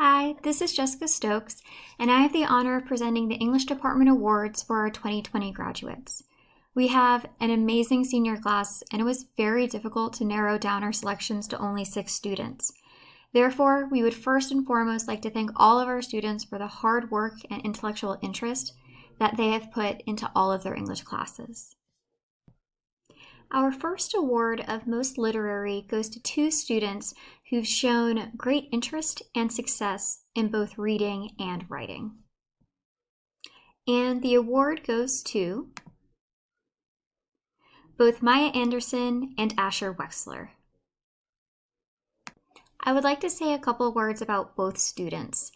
Hi, this is Jessica Stokes, and I have the honor of presenting the English Department Awards for our 2020 graduates. We have an amazing senior class, and it was very difficult to narrow down our selections to only 6 students. Therefore, we would first and foremost like to thank all of our students for the hard work and intellectual interest that they have put into all of their English classes. Our first award of Most Literary goes to 2 students who've shown great interest and success in both reading and writing. And the award goes to both Maya Anderson and Asher Wexler. I would like to say a couple words about both students.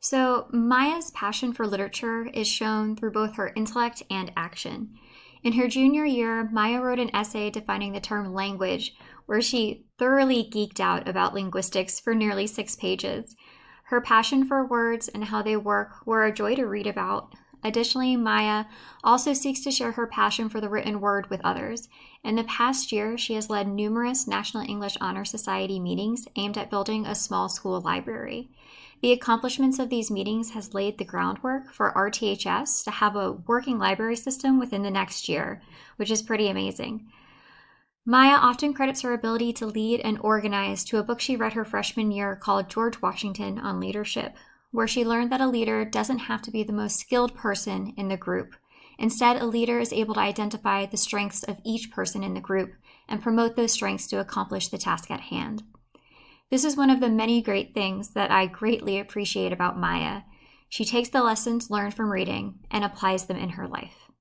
So Maya's passion for literature is shown through both her intellect and action. In her junior year, Maya wrote an essay defining the term language, where she thoroughly geeked out about linguistics for nearly 6 pages. Her passion for words and how they work were a joy to read about. Additionally, Maya also seeks to share her passion for the written word with others. In the past year, she has led numerous National English Honor Society meetings aimed at building a small school library. The accomplishments of these meetings has laid the groundwork for RTHS to have a working library system within the next year, which is pretty amazing. Maya often credits her ability to lead and organize to a book she read her freshman year called George Washington on Leadership, where she learned that a leader doesn't have to be the most skilled person in the group. Instead, a leader is able to identify the strengths of each person in the group and promote those strengths to accomplish the task at hand. This is one of the many great things that I greatly appreciate about Maya. She takes the lessons learned from reading and applies them in her life.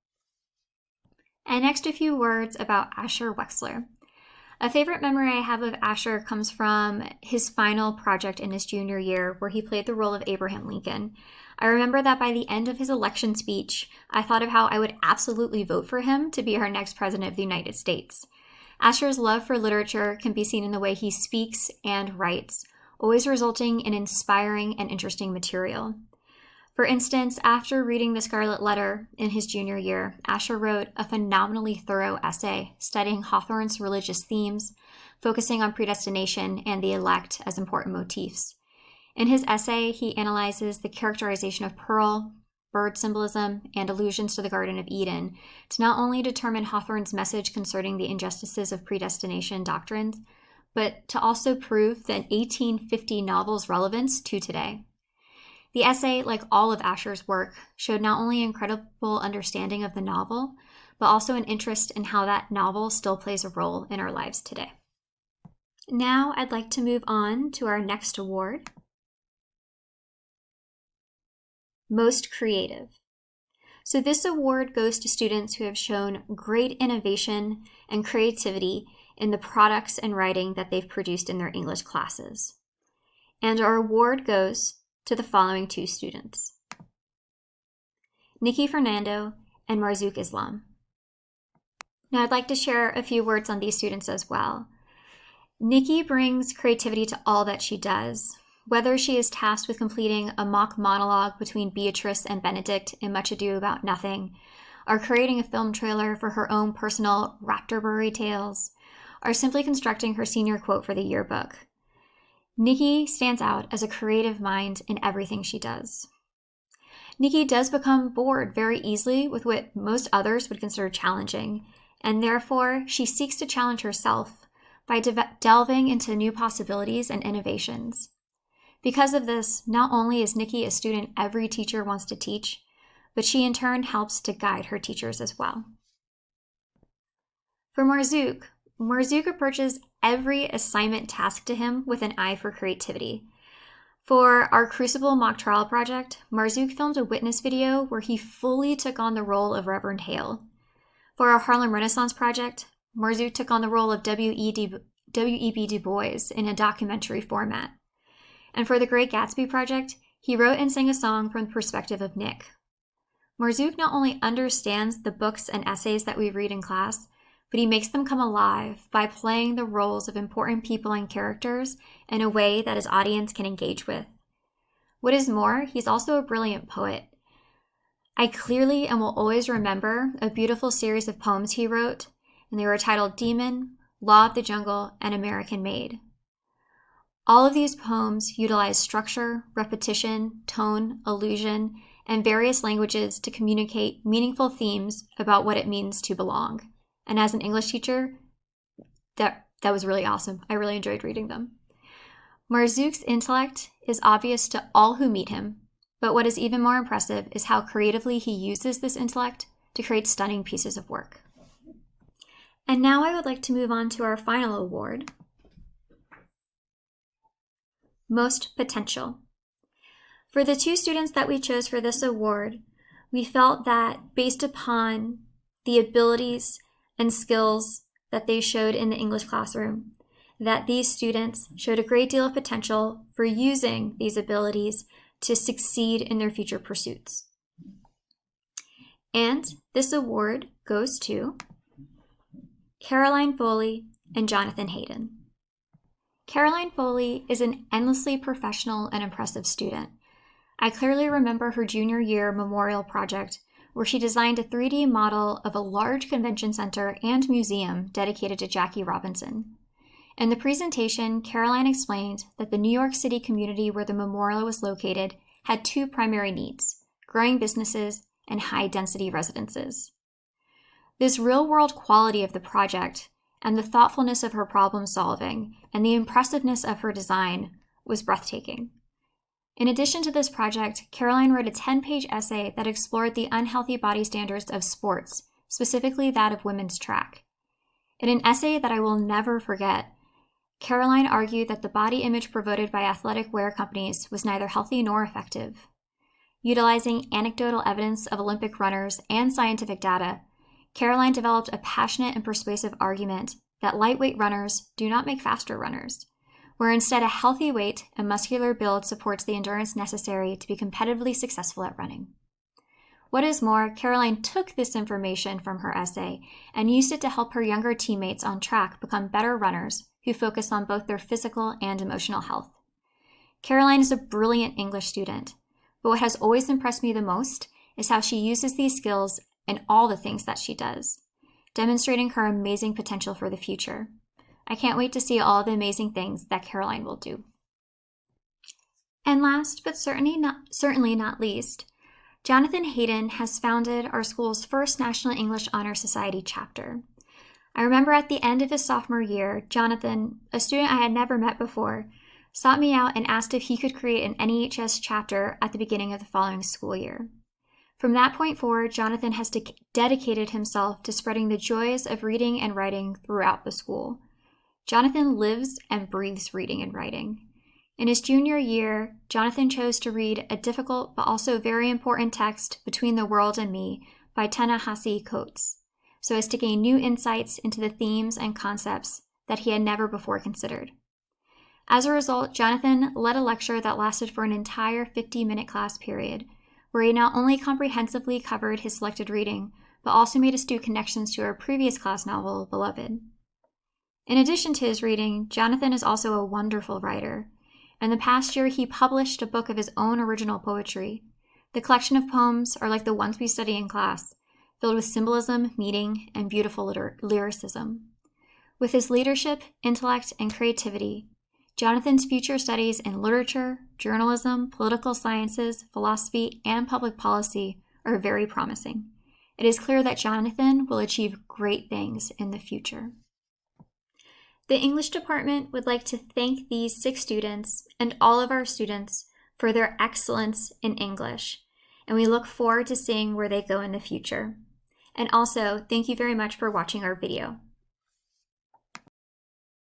And next, a few words about Asher Wexler. A favorite memory I have of Asher comes from his final project in his junior year, where he played the role of Abraham Lincoln. I remember that by the end of his election speech, I thought of how I would absolutely vote for him to be our next president of the United States. Asher's love for literature can be seen in the way he speaks and writes, always resulting in inspiring and interesting material. For instance, after reading The Scarlet Letter in his junior year, Asher wrote a phenomenally thorough essay studying Hawthorne's religious themes, focusing on predestination and the elect as important motifs. In his essay, he analyzes the characterization of pearl, bird symbolism, and allusions to the Garden of Eden to not only determine Hawthorne's message concerning the injustices of predestination doctrines, but to also prove the 1850 novel's relevance to today. The essay, like all of Asher's work, showed not only incredible understanding of the novel, but also an interest in how that novel still plays a role in our lives today. Now I'd like to move on to our next award. Most Creative. So this award goes to students who have shown great innovation and creativity in the products and writing that they've produced in their English classes. And our award goes to the following 2 students: Nikki Fernando and Marzouk Islam. Now I'd like to share a few words on these students as well. Nikki brings creativity to all that she does. Whether she is tasked with completing a mock monologue between Beatrice and Benedict in Much Ado About Nothing, or creating a film trailer for her own personal Raptorbury tales, or simply constructing her senior quote for the yearbook, Nikki stands out as a creative mind in everything she does. Nikki does become bored very easily with what most others would consider challenging, and therefore she seeks to challenge herself by delving into new possibilities and innovations. Because of this, not only is Nikki a student every teacher wants to teach, but she in turn helps to guide her teachers as well. For Marzouk approaches every assignment tasked to him with an eye for creativity. For our Crucible mock trial project, Marzouk filmed a witness video where he fully took on the role of Reverend Hale. For our Harlem Renaissance project, Marzouk took on the role of W.E.B. Du Bois in a documentary format. And for the Great Gatsby project, he wrote and sang a song from the perspective of Nick. Marzouk not only understands the books and essays that we read in class, but he makes them come alive by playing the roles of important people and characters in a way that his audience can engage with. What is more, he's also a brilliant poet. I clearly and will always remember a beautiful series of poems he wrote, and they were titled Demon, Law of the Jungle, and American Made. All of these poems utilize structure, repetition, tone, allusion, and various languages to communicate meaningful themes about what it means to belong. And as an English teacher, that was really awesome. I really enjoyed reading them. Marzouk's intellect is obvious to all who meet him, but what is even more impressive is how creatively he uses this intellect to create stunning pieces of work. And now I would like to move on to our final award, Most Potential. For the 2 students that we chose for this award, we felt that based upon the abilities and skills that they showed in the English classroom, that these students showed a great deal of potential for using these abilities to succeed in their future pursuits. And this award goes to Caroline Foley and Jonathan Hayden. Caroline Foley is an endlessly professional and impressive student. I clearly remember her junior year memorial project where she designed a 3D model of a large convention center and museum dedicated to Jackie Robinson. In the presentation, Caroline explained that the New York City community where the memorial was located had 2 primary needs: growing businesses and high-density residences. This real-world quality of the project and the thoughtfulness of her problem-solving and the impressiveness of her design was breathtaking. In addition to this project, Caroline wrote a 10-page essay that explored the unhealthy body standards of sports, specifically that of women's track. In an essay that I will never forget, Caroline argued that the body image promoted by athletic wear companies was neither healthy nor effective. Utilizing anecdotal evidence of Olympic runners and scientific data, Caroline developed a passionate and persuasive argument that lightweight runners do not make faster runners, where instead a healthy weight and muscular build supports the endurance necessary to be competitively successful at running. What is more, Caroline took this information from her essay and used it to help her younger teammates on track become better runners who focus on both their physical and emotional health. Caroline is a brilliant English student, but what has always impressed me the most is how she uses these skills in all the things that she does, demonstrating her amazing potential for the future. I can't wait to see all the amazing things that Caroline will do. And last, but certainly not least, Jonathan Hayden has founded our school's first National English Honor Society chapter. I remember at the end of his sophomore year, Jonathan, a student I had never met before, sought me out and asked if he could create an NEHS chapter at the beginning of the following school year. From that point forward, Jonathan has dedicated himself to spreading the joys of reading and writing throughout the school. Jonathan lives and breathes reading and writing. In his junior year, Jonathan chose to read a difficult but also very important text, Between the World and Me, by Ta-Nehisi Coates, so as to gain new insights into the themes and concepts that he had never before considered. As a result, Jonathan led a lecture that lasted for an entire 50-minute class period, where he not only comprehensively covered his selected reading, but also made astute connections to our previous class novel, Beloved. In addition to his reading, Jonathan is also a wonderful writer. In the past year, he published a book of his own original poetry. The collection of poems are like the ones we study in class, filled with symbolism, meaning, and beautiful lyricism. With his leadership, intellect, and creativity, Jonathan's future studies in literature, journalism, political sciences, philosophy, and public policy are very promising. It is clear that Jonathan will achieve great things in the future. The English department would like to thank these 6 students and all of our students for their excellence in English, and we look forward to seeing where they go in the future. And also, thank you very much for watching our video.